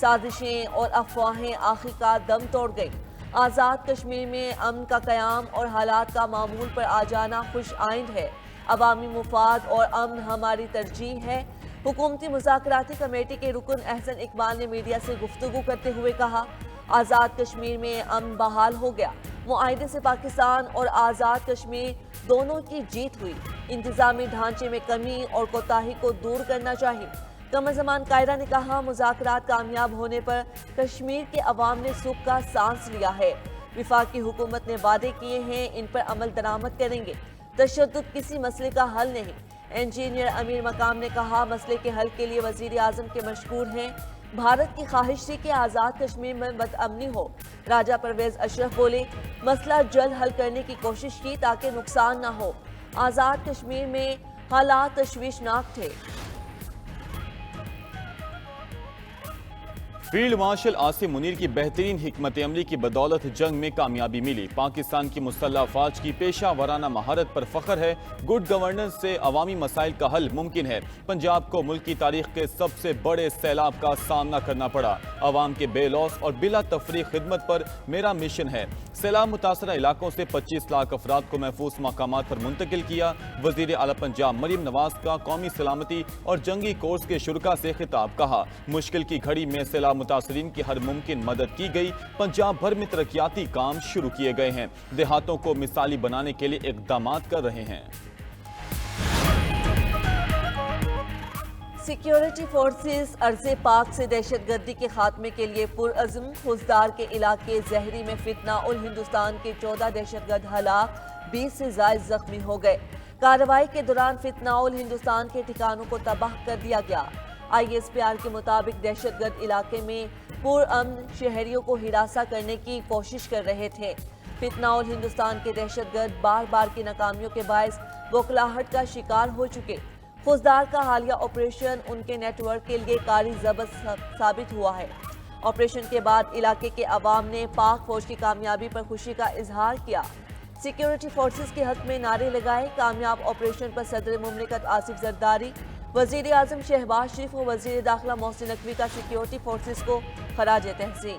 سازشیں اور افواہیں آخرکار دم توڑ گئی۔ آزاد کشمیر میں امن کا قیام اور حالات کا معمول پر آ جانا خوش آئند ہے۔ عوامی مفاد اور امن ہماری ترجیح ہے۔ حکومتی مذاکراتی کمیٹی کے رکن احسن اقبال نے میڈیا سے گفتگو کرتے ہوئے کہا، آزاد کشمیر میں امن بحال ہو گیا۔ معاہدے سے پاکستان اور آزاد کشمیر دونوں کی جیت ہوئی۔ انتظامی ڈھانچے میں کمی اور کوتاہی کو دور کرنا چاہیے۔ قمر زمان قائدہ نے کہا، مذاکرات کامیاب ہونے پر کشمیر کے عوام نے سکھ کا سانس لیا ہے۔ وفاقی حکومت نے وعدے کیے ہیں، ان پر عمل درآمد کریں گے۔ تشدد کسی مسئلے کا حل نہیں۔ انجینئر امیر مقام نے کہا، مسئلے کے حل کے لیے وزیر اعظم کے مشکور ہیں۔ بھارت کی خواہش تھی کہ آزاد کشمیر میں بدامنی ہو۔ راجہ پرویز اشرف بولے، مسئلہ جلد حل کرنے کی کوشش کی تاکہ نقصان نہ ہو۔ آزاد کشمیر میں حالات تشویشناک تھے۔ فیلڈ مارشل عاصم منیر کی بہترین حکمت عملی کی بدولت جنگ میں کامیابی ملی۔ پاکستان کی مسلح افواج کی پیشہ ورانہ مہارت پر فخر ہے۔ گڈ گورننس سے عوامی مسائل کا حل ممکن ہے۔ پنجاب کو ملک کی تاریخ کے سب سے بڑے سیلاب کا سامنا کرنا پڑا۔ عوام کے بے لوث اور بلا تفریق خدمت پر میرا مشن ہے۔ سیلاب متاثرہ علاقوں سے 25 لاکھ افراد کو محفوظ مقامات پر منتقل کیا۔ وزیر اعلیٰ پنجاب مریم نواز کا قومی سلامتی اور جنگی کورس کے شرکاء سے خطاب، کہا، مشکل کی گھڑی میں سیلاب متاثرین کی ہر ممکن مدد کی گئی۔ پنجاب بھر میں ترقیاتی کام شروع کیے گئے ہیں۔ دیہاتوں کو مثالی بنانے کے لیے اقدامات کر رہے ہیں۔ سیکیورٹی فورسز ارض پاک سے دہشت گردی کے خاتمے کے لیے پرعزم۔ خوزدار کے علاقے زہری میں فتنہ الہندوستان کے 14 دہشت گرد ہلاک، 20 سے زائد زخمی ہو گئے۔ کارروائی کے دوران فتنہ الہندوستان کے ٹھکانوں کو تباہ کر دیا گیا۔ ISPR کے مطابق دہشت گرد علاقے میں پرامن شہریوں کو ہراساں کرنے کی کوشش کر رہے تھے۔ فتنہ الہندوستان کے دہشت گرد بار بار کی ناکامیوں کے باعث بوکھلاہٹ کا شکار ہو چکے۔ خوزدار کا حالیہ آپریشن ان کے نیٹ ورک کے لیے کاری ضبط ثابت ہوا ہے۔ آپریشن کے بعد علاقے کے عوام نے پاک فوج کی کامیابی پر خوشی کا اظہار کیا۔ سیکیورٹی فورسز کے حق میں نعرے لگائے۔ کامیاب آپریشن پر صدر مملکت آصف زرداری، وزیر اعظم شہباز شریف و وزیر داخلہ محسن نقوی کا سیکیورٹی فورسز کو خراج تحسین۔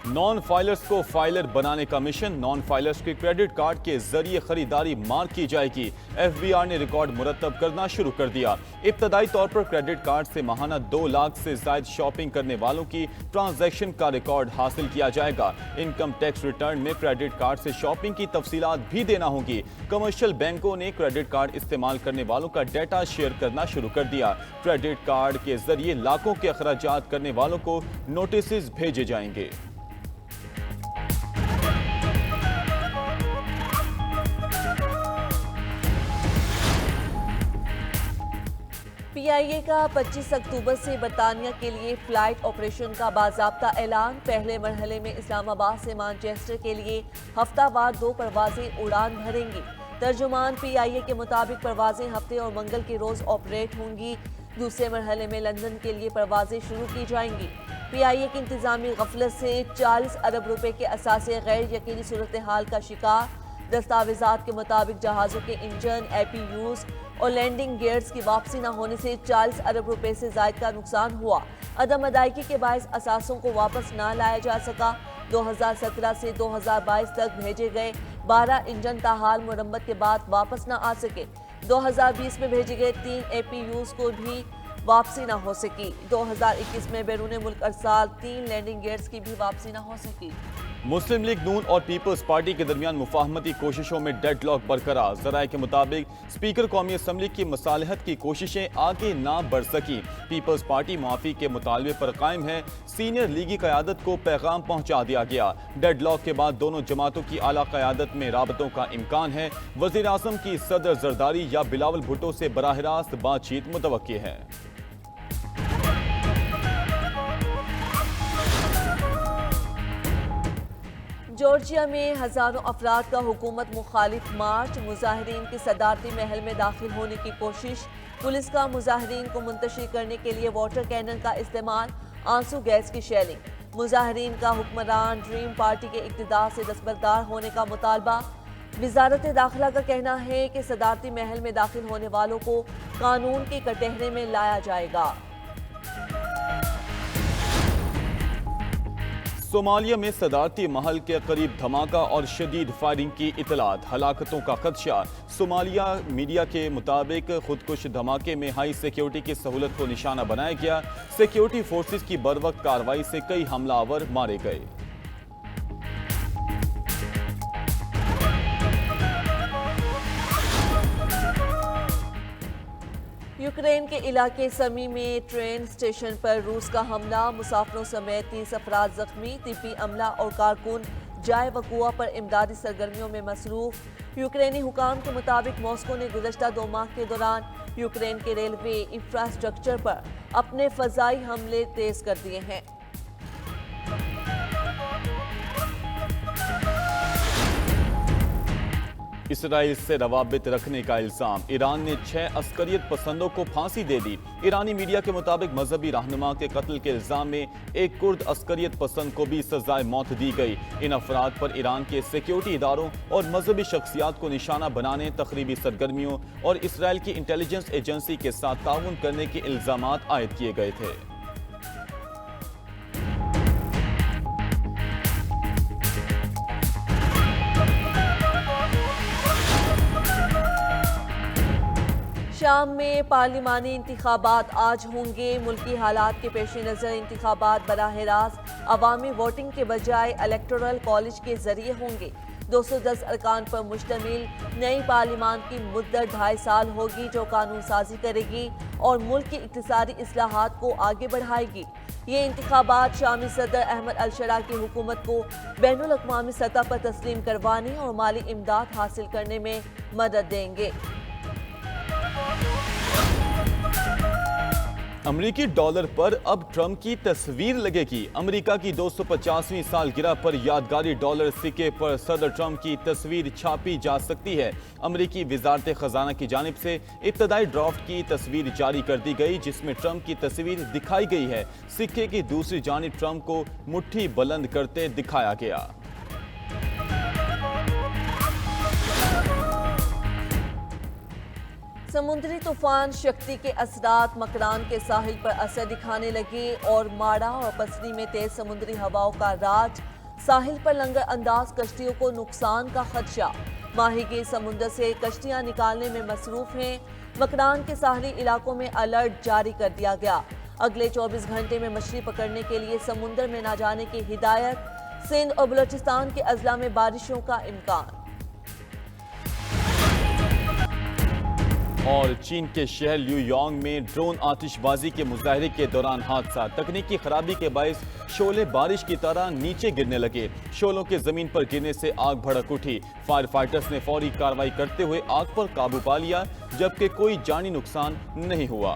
نان فائلرز کو فائلر بنانے کا مشن۔ نان فائلرز کے کریڈٹ کارڈ کے ذریعے خریداری مارک کی جائے گی۔ FBR نے ریکارڈ مرتب کرنا شروع کر دیا۔ ابتدائی طور پر کریڈٹ کارڈ سے ماہانہ 2 لاکھ سے زائد شاپنگ کرنے والوں کی ٹرانزیکشن کا ریکارڈ حاصل کیا جائے گا۔ انکم ٹیکس ریٹرن میں کریڈٹ کارڈ سے شاپنگ کی تفصیلات بھی دینا ہوں گی۔ کمرشل بینکوں نے کریڈٹ کارڈ استعمال کرنے والوں کا ڈیٹا شیئر کرنا شروع کر دیا۔ کریڈٹ کارڈ کے ذریعے لاکھوں کے اخراجات کرنے والوں کو نوٹسز بھیجے جائیں گے۔ PIA کا 25 اکتوبر سے برطانیہ کے لیے فلائٹ آپریشن کا باضابطہ اعلان۔ پہلے مرحلے میں اسلام آباد سے مانچسٹر کے لیے ہفتہ وار 2 پروازیں اڑان بھریں گی۔ ترجمان PIA کے مطابق پروازیں ہفتے اور منگل کے روز آپریٹ ہوں گی۔ دوسرے مرحلے میں لندن کے لیے پروازیں شروع کی جائیں گی۔ PIA کی انتظامی غفلت سے 40 ارب روپے کے اثاثے غیر یقینی صورتحال کا شکار۔ دستاویزات کے مطابق جہازوں کے انجن، APUs اور لینڈنگ گیئرز کی واپسی نہ ہونے سے 40 ارب روپے سے زائد کا نقصان ہوا۔ عدم ادائیگی کے باعث اثاثوں کو واپس نہ لایا جا سکا۔ 2017 سے 2022 تک بھیجے گئے 12 انجن تاحال مرمت کے بعد واپس نہ آ سکے۔ 2020 میں بھیجے گئے 3 APUs کو بھی واپسی نہ ہو سکی۔ 2021 میں بیرون ملک ارسال 3 لینڈنگ گیئرز کی بھی واپسی نہ ہو سکی۔ مسلم لیگ نون اور پیپلز پارٹی کے درمیان مفاہمتی کوششوں میں ڈیڈ لاک برقرار۔ ذرائع کے مطابق اسپیکر قومی اسمبلی کی مصالحت کی کوششیں آگے نہ بڑھ سکیں۔ پیپلز پارٹی معافی کے مطالبے پر قائم ہے۔ سینئر لیگی قیادت کو پیغام پہنچا دیا گیا۔ ڈیڈ لاک کے بعد دونوں جماعتوں کی اعلیٰ قیادت میں رابطوں کا امکان ہے۔ وزیر اعظم کی صدر زرداری یا بلاول بھٹو سے براہ راست بات چیت متوقع ہے۔ جارجیا میں ہزاروں افراد کا حکومت مخالف مارچ۔ مظاہرین کی صدارتی محل میں داخل ہونے کی کوشش۔ پولیس کا مظاہرین کو منتشر کرنے کے لیے واٹر کینن کا استعمال۔ آنسو گیس کی شیلنگ۔ مظاہرین کا حکمران ڈریم پارٹی کے اقتدار سے دستبردار ہونے کا مطالبہ۔ وزارت داخلہ کا کہنا ہے کہ صدارتی محل میں داخل ہونے والوں کو قانون کے کٹہرے میں لایا جائے گا۔ صومالیہ میں صدارتی محل کے قریب دھماکہ اور شدید فائرنگ کی اطلاعات، ہلاکتوں کا خدشہ۔ صومالیہ میڈیا کے مطابق خودکش دھماکے میں ہائی سیکیورٹی کی سہولت کو نشانہ بنایا گیا۔ سیکیورٹی فورسز کی بروقت کارروائی سے کئی حملہ آور مارے گئے۔ یوکرین کے علاقے سمی میں ٹرین اسٹیشن پر روس کا حملہ، مسافروں سمیت 30 افراد زخمی، طبی عملہ اور کارکن جائے وقوع پر امدادی سرگرمیوں میں مصروف۔ یوکرینی حکام کے مطابق ماسکو نے گزشتہ 2 ماہ کے دوران یوکرین کے ریلوے انفراسٹرکچر پر اپنے فضائی حملے تیز کر دیے ہیں۔ اسرائیل سے روابط رکھنے کا الزام، ایران نے 6 عسکریت پسندوں کو پھانسی دے دی۔ ایرانی میڈیا کے مطابق مذہبی رہنما کے قتل کے الزام میں ایک کرد عسکریت پسند کو بھی سزائے موت دی گئی۔ ان افراد پر ایران کے سیکیورٹی اداروں اور مذہبی شخصیات کو نشانہ بنانے، تخریبی سرگرمیوں اور اسرائیل کی انٹیلیجنس ایجنسی کے ساتھ تعاون کرنے کے الزامات عائد کیے گئے تھے۔ شام میں پارلیمانی انتخابات آج ہوں گے۔ ملکی حالات کے پیش نظر انتخابات براہ راست عوامی ووٹنگ کے بجائے الیکٹورل کالج کے ذریعے ہوں گے۔ 210 ارکان پر مشتمل نئی پارلیمان کی مدت 2.5 سال ہوگی، جو قانون سازی کرے گی اور ملک کی اقتصادی اصلاحات کو آگے بڑھائے گی۔ یہ انتخابات شامی صدر احمد الشرا کی حکومت کو بین الاقوامی سطح پر تسلیم کروانے اور مالی امداد حاصل کرنے میں مدد دیں گے۔ امریکی ڈالر پر اب ٹرمپ کی تصویر لگے گی۔ امریکہ کی 250ویں سالگرہ پر یادگاری ڈالر سکے پر صدر ٹرمپ کی تصویر چھاپی جا سکتی ہے۔ امریکی وزارت خزانہ کی جانب سے ابتدائی ڈرافٹ کی تصویر جاری کر دی گئی، جس میں ٹرمپ کی تصویر دکھائی گئی ہے۔ سکے کی دوسری جانب ٹرمپ کو مٹھی بلند کرتے دکھایا گیا۔ سمندری طوفان شکتی کے اثرات مکران کے ساحل پر اثر دکھانے لگے اور ماڑا اور پسری میں تیز سمندری ہواؤں کا راج، ساحل پر لنگر انداز کشتیوں کو نقصان کا خدشہ۔ ماہی گیر سمندر سے کشتیاں نکالنے میں مصروف ہیں۔ مکران کے ساحلی علاقوں میں الرٹ جاری کر دیا گیا۔ اگلے 24 گھنٹے میں مچھلی پکڑنے کے لیے سمندر میں نہ جانے کی ہدایت۔ سندھ اور بلوچستان کے اضلاع میں بارشوں کا امکان۔ اور چین کے شہر لیو یانگ میں ڈرون آتش بازی کے مظاہرے کے دوران حادثہ، تکنیکی خرابی کے باعث شعلے بارش کی طرح نیچے گرنے لگے۔ شعلوں کے زمین پر گرنے سے آگ بھڑک اٹھی۔ فائر فائٹرز نے فوری کارروائی کرتے ہوئے آگ پر قابو پا لیا، جبکہ کوئی جانی نقصان نہیں ہوا۔